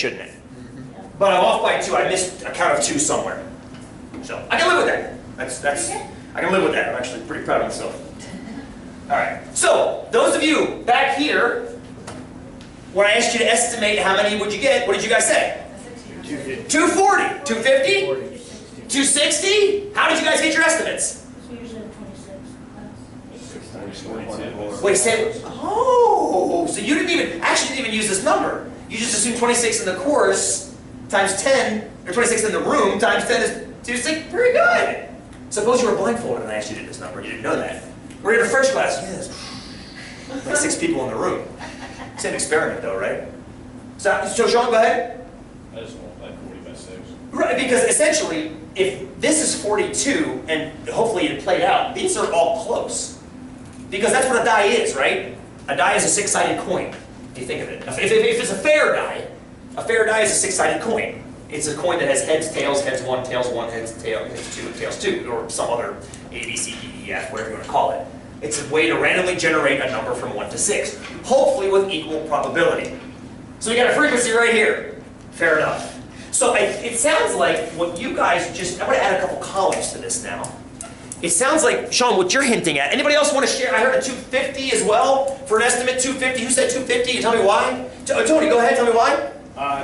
shouldn't it? But I'm off by 2. I missed a count of 2 somewhere. So I can live with that. I can live with that. I'm actually pretty proud of myself. All right. So those of you back here, when I asked you to estimate how many would you get, what did you guys say? 240. 250? 260? How did you guys get your estimates? Usually 26. Wait, say, oh, so you didn't even use this number. You just assumed 26 in the course times 10, or 26 in the room times 10 is 260. Very good. Suppose you were blindfolded and I asked you to do this number. You didn't know that. We're in a French class. Yes. 6 people in the room. It's an experiment, though, right? So Sean, go ahead. I just want like 40 by 6. Right, because essentially, if this is 42, and hopefully it played out, these are all close. Because that's what a die is, right? A die is a 6-sided coin, if you think of it. If it's a fair die is a 6-sided coin. It's a coin that has heads, tails, heads 1, tails 1, heads 2, and tails 2, or some other A, B, C, D, E, F, whatever you want to call it. It's a way to randomly generate a number from 1 to 6, hopefully with equal probability. So we got a frequency right here. Fair enough. So it sounds like what you guys just, I'm going to add a couple columns to this now. It sounds like, Sean, what you're hinting at. Anybody else want to share? I heard a 250 as well for an estimate, 250. Who said 250? You tell me why? Tony, go ahead, tell me why.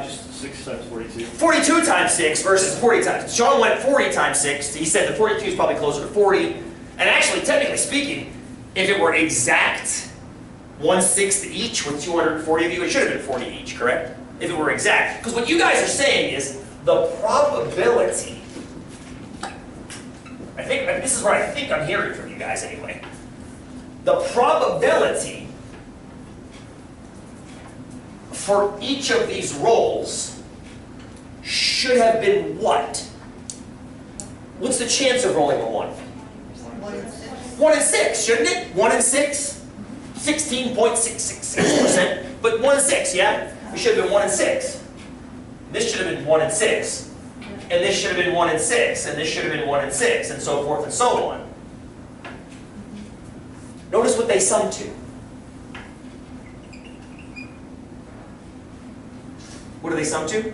Just 6 times 42. 42 times 6 versus 40 times. Sean went 40 times 6. He said the 42 is probably closer to 40. And actually, technically speaking, if it were exact 1/6 each with 240 of you, it should have been 40 each, correct? If it were exact. Because what you guys are saying is the probability, this is what I think I'm hearing from you guys anyway. The probability for each of these rolls should have been what? What's the chance of rolling a 1? 1 in 6, shouldn't it? 1 in 6? 16.666%. But 1 in 6, yeah? We should have been 1 in 6. This should have been 1 in 6. And this should have been 1 in 6. And this should have been 1 in 6. And so forth and so on. Notice what they sum to. What do they sum to?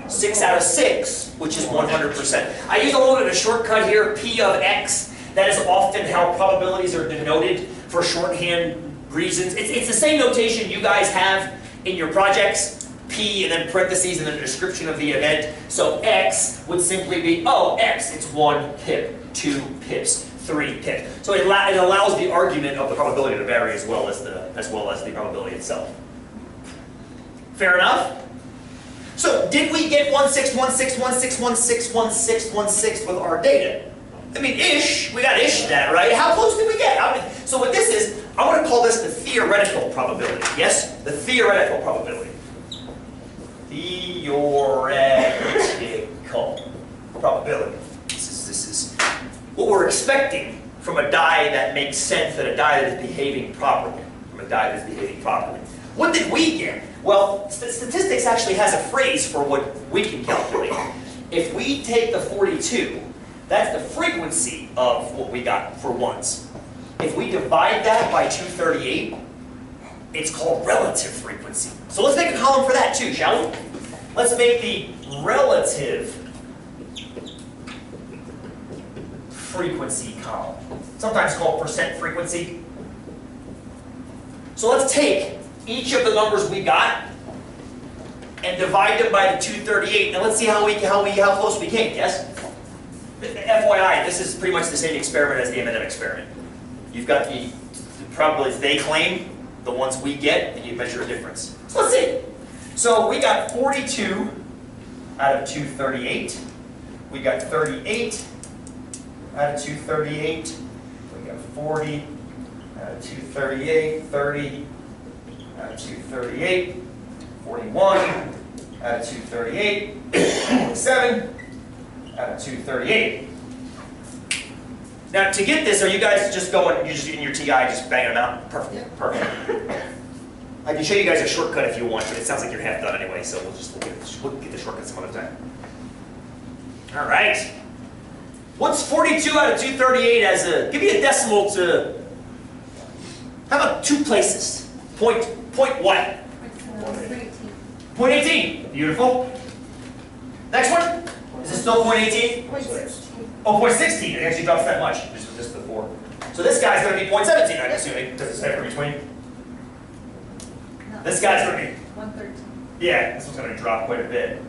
6 out of 6, which is 100%. I use a little bit of a shortcut here, P of X. That is often how probabilities are denoted for shorthand reasons. It's the same notation you guys have in your projects, P and then parentheses and then a description of the event. So X would simply be, oh, X, it's 1 pip, 2 pips, 3 pips. So it allows the argument of the probability to vary as well as the probability itself. Fair enough? So did we get 1/6 with our data? I mean, ish. We got ish that, right? How close did we get? So what this is, I want to call this the theoretical probability. Yes? The theoretical probability. Theoretical probability. This is what we're expecting from a die that makes sense, that a die that is behaving properly. What did we get? Well, statistics actually has a phrase for what we can calculate. If we take the 42, that's the frequency of what we got for ones. If we divide that by 238, it's called relative frequency. So let's make a column for that too, shall we? Let's make the relative frequency column, sometimes called percent frequency. So let's take each of the numbers we got and divide them by the 238, and let's see how close we came. Yes? FYI, this is pretty much the same experiment as the M&M experiment. You've got the probabilities they claim, the ones we get, and you measure a difference. So let's see. So we got 42 out of 238. We got 38 out of 238. We got 40 out of 238. 30 out of 238. 41 out of 238. 47 out of 238. Now to get this, are you guys just going, you're just in your TI, just banging them out? Perfect, yeah. Perfect. I can show you guys a shortcut if you want, but it sounds like you're half done anyway, so we'll get the shortcut some other time. All right. What's 42 out of 238 as a, give me a decimal to, how about 2 places? Point what? 0.18. Beautiful. Next one. Is it still 0.18? 0.16. Oh, 0.16. It actually drops that much. Just the 4. So this guy's going to be 0.17, I'm assuming. Does it say for between? No. This guy's going to be, 113. yeah, this one's going to drop quite a bit.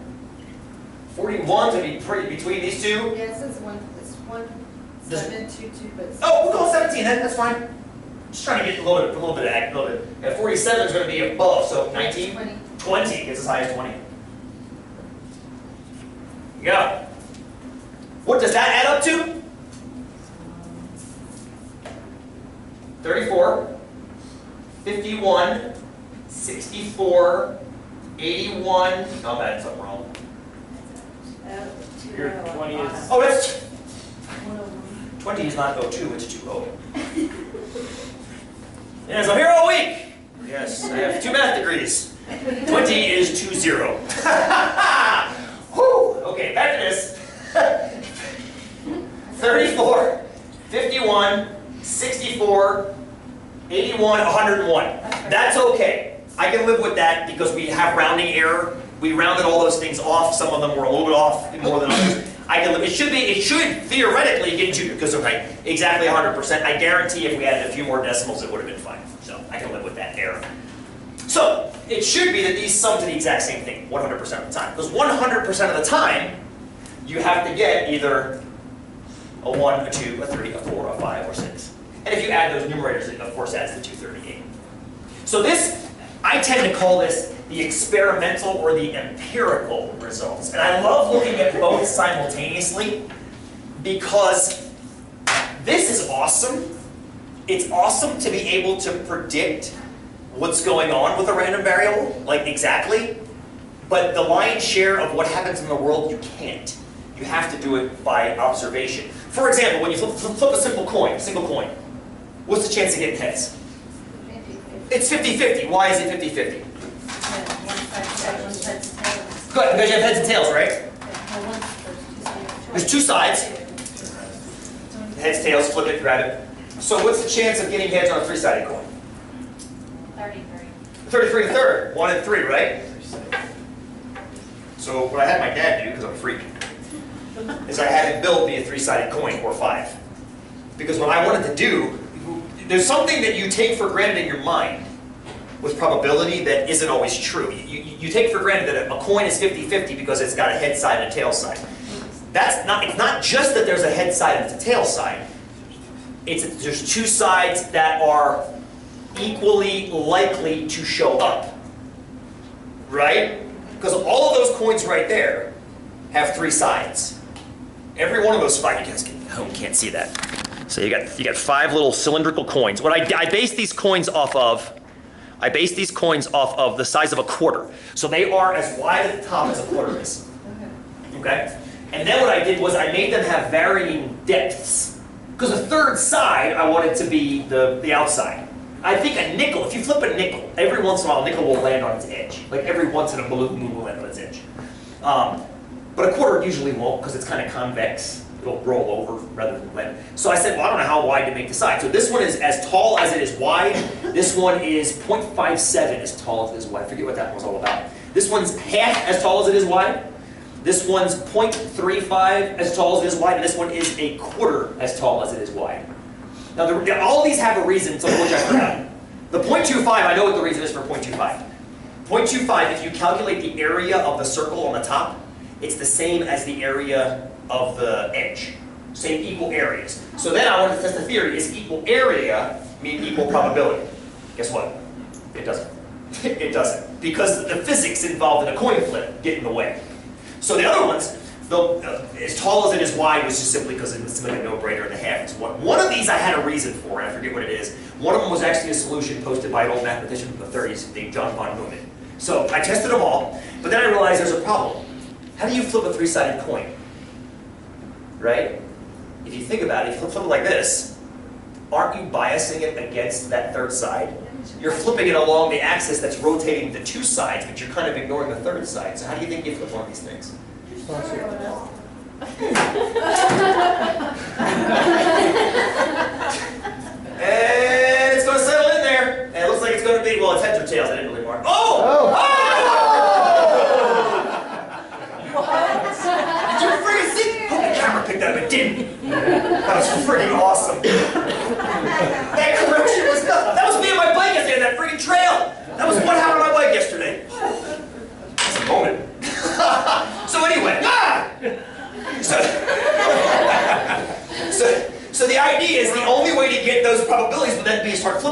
41's going to be pretty between these two. Yeah, it says it's 1722, but it's. Oh, we'll go 17 then. That's fine. Just trying to get a little bit accurate. And 47 is going to be above, so 19? 20. 20 gets as high as 20. Yeah. What does that add up to? 34, 51, 64, 81. No, I'm adding something wrong. Your 20 is- Oh, that's 101. 20 is not 02, it's 20. Yes, I'm here all week. Yes, I have 2 math degrees. 20 is 20. Whew. Okay, back to this. 34, 51, 64, 81, 101. That's okay. I can live with that because we have rounding error. We rounded all those things off. Some of them were a little bit off more than others. I can live. It should theoretically get to, because okay, exactly 100%. I guarantee if we added a few more decimals, it would have been fine. So I can live with that error. So it should be that these sum to the exact same thing 100% of the time. Because 100% of the time, you have to get either a 1, a 2, a 3, a 4, a 5, or 6. And if you add those numerators, it of course adds the 238. So this, I tend to call this the experimental or the empirical results. And I love looking at both simultaneously because this is awesome. It's awesome to be able to predict what's going on with a random variable, like exactly. But the lion's share of what happens in the world, you can't. You have to do it by observation. For example, when you flip a single coin, what's the chance of getting heads? 50. It's 50-50. Why is it 50-50? One side's tails. Good, because you have heads and tails, right? There's There's 2 sides. Heads, tails, flip it, grab it. So what's the chance of getting heads on a 3-sided coin? 33. 33 to 3rd. 1 and 3, right? So what I had my dad do, because I'm a freak, is I had him build me a 3-sided coin, or 5. Because what I wanted to do, there's something that you take for granted in your mind with probability that isn't always true. You take for granted that a coin is 50-50 because it's got a head side and a tail side. It's not just that there's a head side and it's a tail side. There's 2 sides that are equally likely to show up. Right? Because all of those coins right there have 3 sides. Every one of those 5, you guys can't see that. So you got 5 little cylindrical coins. What I base these coins off of, the size of a quarter. So they are as wide at the top as a quarter is. Okay? And then what I did was I made them have varying depths. Because the 3rd side, I want it to be the outside. I think a nickel, if you flip a nickel, every once in a while a nickel will land on its edge. Like every once in a blue moon will land on its edge. But a quarter usually won't because it's kind of convex. It'll roll over rather than land. So I said, well, I don't know how wide to make the side. So this one is as tall as it is wide. This one is 0.57 as tall as it is wide. I forget what that one was all about. This one's half as tall as it is wide. This one's 0.35 as tall as it is wide. And this one is a quarter as tall as it is wide. Now, all of these have a reason, some of which I forgot. The 0.25, I know what the reason is for 0.25. 0.25, if you calculate the area of the circle on the top, it's the same as the area of the edge. Same equal areas. So then I wanted to test the theory, is equal area mean equal probability? Guess what? It doesn't. It doesn't. Because the physics involved in a coin flip get in the way. So the other ones, as tall as it is wide was just simply because it was like a no-brainer and a half. One of these I had a reason for, and I forget what it is. One of them was actually a solution posted by an old mathematician from the 30s named John von Neumann. So I tested them all, but then I realized there's a problem. How do you flip a 3-sided coin? Right? If you think about it, if you flip it like this, aren't you biasing it against that 3rd side? You're flipping it along the axis that's rotating the 2 sides, but you're kind of ignoring the 3rd side. So how do you think you flip one of these things? And it's going to settle in there. And it looks like it's going to be, well, it's heads or tails. I didn't really mark. Oh! Oh!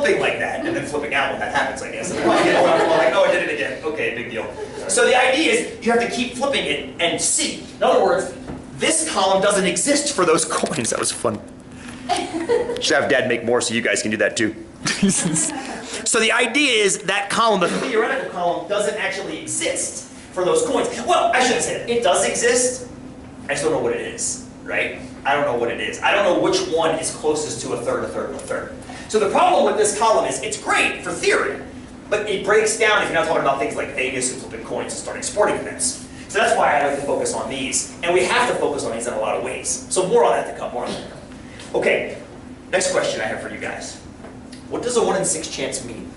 flipping like that, and then flipping out when that happens, I guess. And then you know, like, oh, I did it again. Okay, big deal. So the idea is you have to keep flipping it and see. In other words, this column doesn't exist for those coins. That was fun. Should have Dad make more so you guys can do that too. So the idea is that column, the theoretical column, doesn't actually exist for those coins. Well, I shouldn't say that. It does exist. I just don't know what it is, right? I don't know what it is. I don't know which one is closest to a third, a third, and a third. So the problem with this column is it's great for theory, but it breaks down if you're not talking about things like Vegas and flipping coins and starting sporting events. So that's why I like to focus on these. And we have to focus on these in a lot of ways. So more on that to come, more on that to come. Okay, next question I have for you guys. What does a 1 in 6 chance mean?